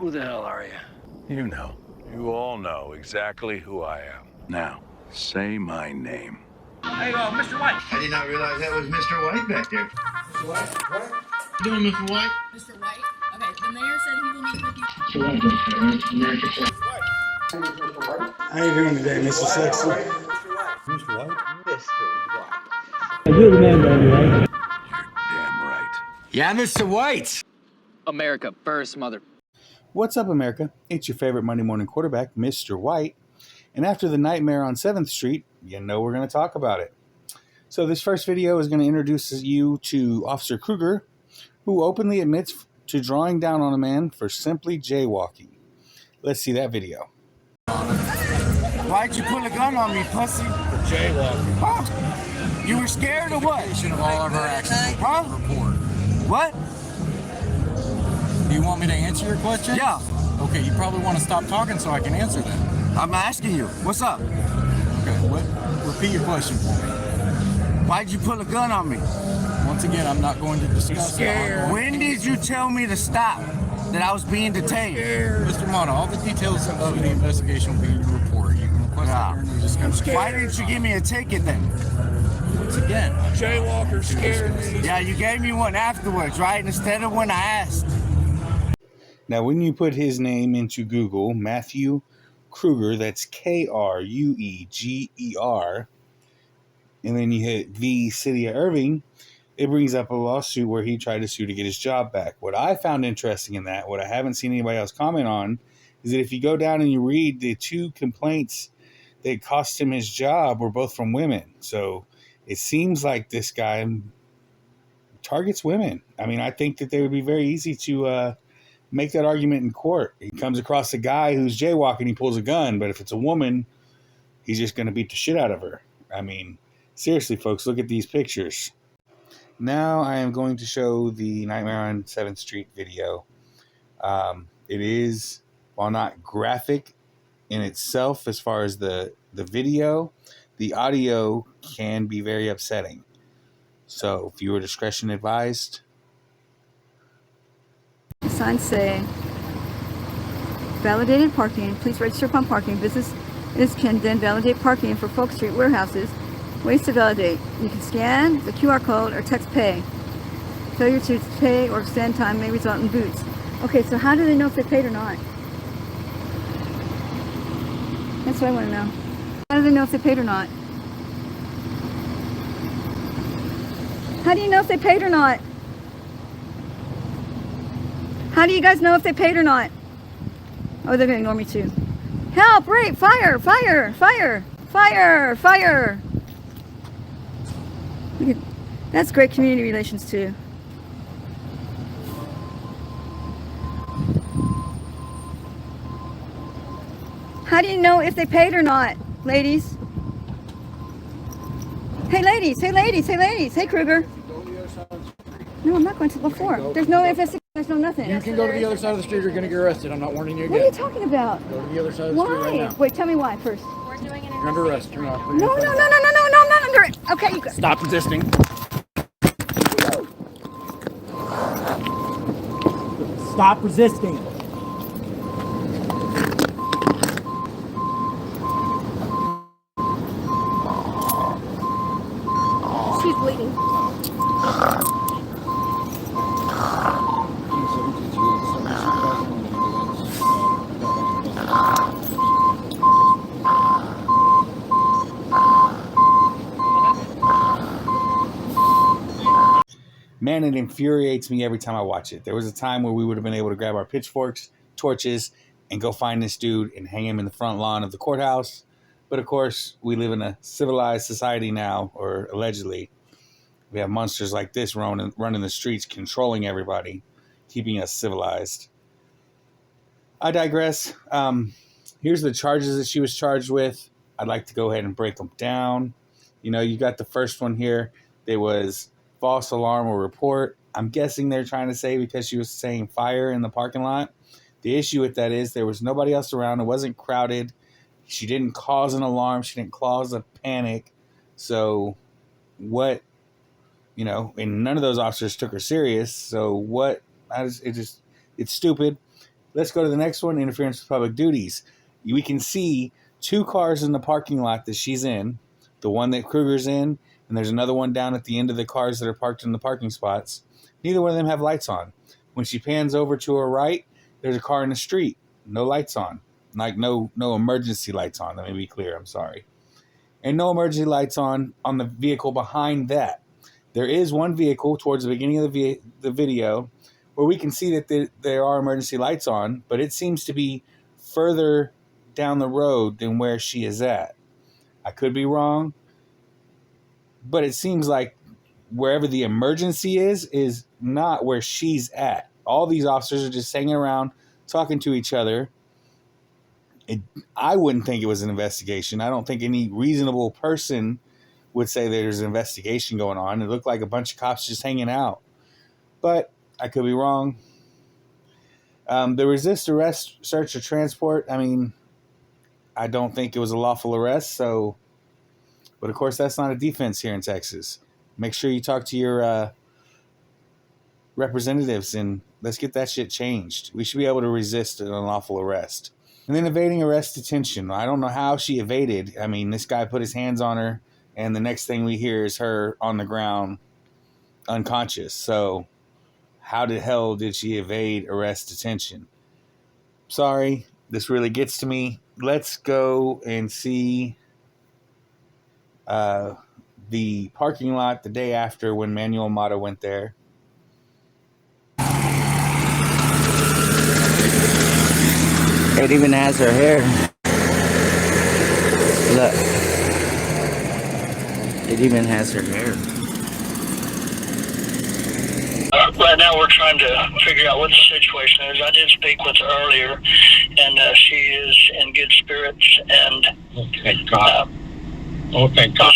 Who the hell are you? You know. You all know exactly who I am. Now, say my name. Hey, Mr. White. I did not realize that was Mr. White back there. Mr. White? What? What you doing, Mr. White? Mr. White? Okay, the mayor said he will meet with you. Mr. White. How you doing today, Mr. Sexy? Mr. White. Mr. White? You're the man, baby, right? Damn right. Yeah, Mr. White. America first, mother. What's up, America? It's your favorite Monday morning quarterback, Mr. White. And after the nightmare on 7th Street, you know we're going to talk about it. So this first video is going to introduce you to Officer Krueger, who openly admits to drawing down on a man for simply jaywalking. Let's see that video. Why'd you pull a gun on me, pussy? For jaywalking. Huh? You were scared or what? Of all of our actions, Huh? report. What? Do you want me to answer your question? Yeah. Okay, you probably want to stop talking so I can answer them. I'm asking you. What's up? Okay, what? Repeat your question for me. Why'd you pull a gun on me? Once again, I'm not going to discuss it. When did you tell me to stop? That I was being detained? Mr. Mata, all the details of the investigation will be in your report. You can request that during the discussion. Why didn't you give me a ticket then? Once again, Jaywalker scared me. Yeah, you gave me one afterwards, right? Instead of when I asked. Now, when you put his name into Google, Matthew Krueger, that's Krueger, and then you hit the City of Irving, it brings up a lawsuit where he tried to sue to get his job back. What I found interesting in that, what I haven't seen anybody else comment on, is that if you go down and you read the two complaints that cost him his job were both from women. So it seems like this guy targets women. I mean, I think that they would be very easy to make that argument in court. He comes across a guy who's jaywalking, he pulls a gun, but if it's a woman, he's just going to beat the shit out of her. I mean, seriously, folks, look at these pictures. Now I am going to show the Nightmare on 7th Street video. It is, while not graphic in itself as far as the video, the audio can be very upsetting. So, viewer discretion advised. Signs say, validated parking. Please register upon parking. Businesses can then validate parking for Folk Street warehouses. Ways to validate. You can scan the QR code or text pay. Failure to pay or extend time may result in boots. Okay, so how do they know if they paid or not? That's what I want to know. How do they know if they paid or not? How do you know if they paid or not? How do you guys know if they paid or not? Oh, they're going to ignore me too. Help! Rape! Fire! Fire! Fire! Fire! Fire! Look at, that's great community relations too. How do you know if they paid or not, ladies? Hey ladies, hey ladies, hey ladies, hey Krueger. No, I'm not going to before. There's no investigation, there's no nothing. you can go to the other side of the street. You're going to get arrested. I'm not warning you again. What are you talking about? Go to the other side of the street right Why? now. Wait, tell me why first. We're doing an You're under arrest. You're not. No, I'm not under it. Okay, you go. Stop resisting. Stop resisting. She's bleeding. Man, it infuriates me every time I watch it. There was a time where we would have been able to grab our pitchforks, torches, and go find this dude and hang him in the front lawn of the courthouse. But of course, we live in a civilized society now, or allegedly. We have monsters like this running the streets, controlling everybody, keeping us civilized. I digress. Here's the charges that she was charged with. I'd like to go ahead and break them down. You know, you got the first one here. There was false alarm or report. I'm guessing they're trying to say because she was saying fire in the parking lot. The issue with that is there was nobody else around. It wasn't crowded. She didn't cause an alarm. She didn't cause a panic. So what, you know, and none of those officers took her serious. So what, it's stupid. Let's go to the next one, interference with public duties. We can see 2 cars in the parking lot that she's in, the one that Krueger's in, and there's another one down at the end of the cars that are parked in the parking spots. Neither one of them have lights on. When she pans over to her right, there's a car in the street, no lights on. Like no emergency lights on, let me be clear, I'm sorry. And no emergency lights on the vehicle behind that. There is one vehicle towards the beginning of the video where we can see that there are emergency lights on, but it seems to be further down the road than where she is at. I could be wrong, but it seems like wherever the emergency is not where she's at. All these officers are just hanging around, talking to each other. I wouldn't think it was an investigation. I don't think any reasonable person would say there's an investigation going on. It looked like a bunch of cops just hanging out. But I could be wrong. The resist arrest, search, or transport, I mean, I don't think it was a lawful arrest. So, but of course, that's not a defense here in Texas. Make sure you talk to your representatives and let's get that shit changed. We should be able to resist an unlawful arrest. And then evading arrest detention. I don't know how she evaded. I mean, this guy put his hands on her, and the next thing we hear is her on the ground, unconscious. So, how the hell did she evade arrest detention? Sorry, this really gets to me. Let's go and see the parking lot the day after when Manuel Mata went there. It even has her hair. Look. It even has her hair. Right now we're trying to figure out what the situation is. I did speak with her earlier, and she is in good spirits. And oh, thank God. Oh, thank God.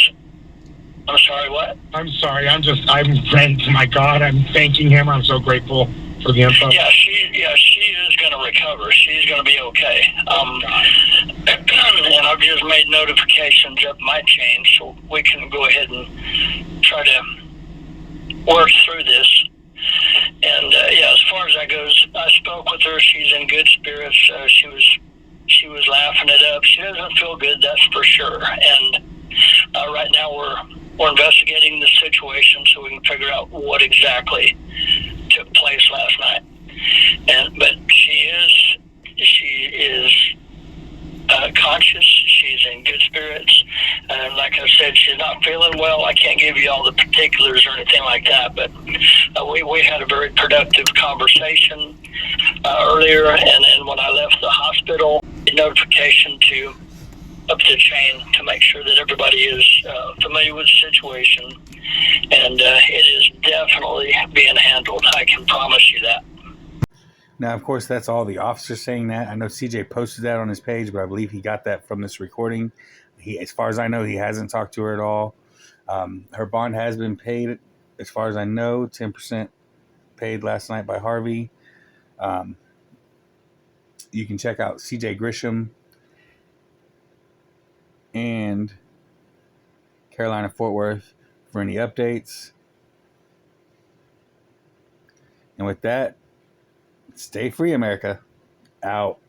I'm sorry, what? I'm sorry. My God, I'm thanking him. I'm so grateful for the info. Yeah, she is going to recover. She's going to be okay. And I've just made notifications that might change, so we can go ahead and try to work through this. And yeah, as far as that goes, I spoke with her. She's in good spirits. She was laughing it up. She doesn't feel good, that's for sure. And right now we're investigating the situation so we can figure out what exactly took place last night. But she is conscious. She's in good spirits. And like I said, she's not feeling well. I can't give you all the particulars or anything like that, but we had a very productive conversation earlier, and then when I left the hospital, a notification to up the chain to make sure that everybody is familiar with the situation, and it is definitely being handled. I can promise you that. Now, of course, that's all the officers saying that. I know CJ posted that on his page, but I believe he got that from this recording. As far as I know, he hasn't talked to her at all. Her bond has been paid, as far as I know, 10% paid last night by Harvey. You can check out CJ Grisham and Carolina Fort Worth for any updates. And with that, stay free, America. Out.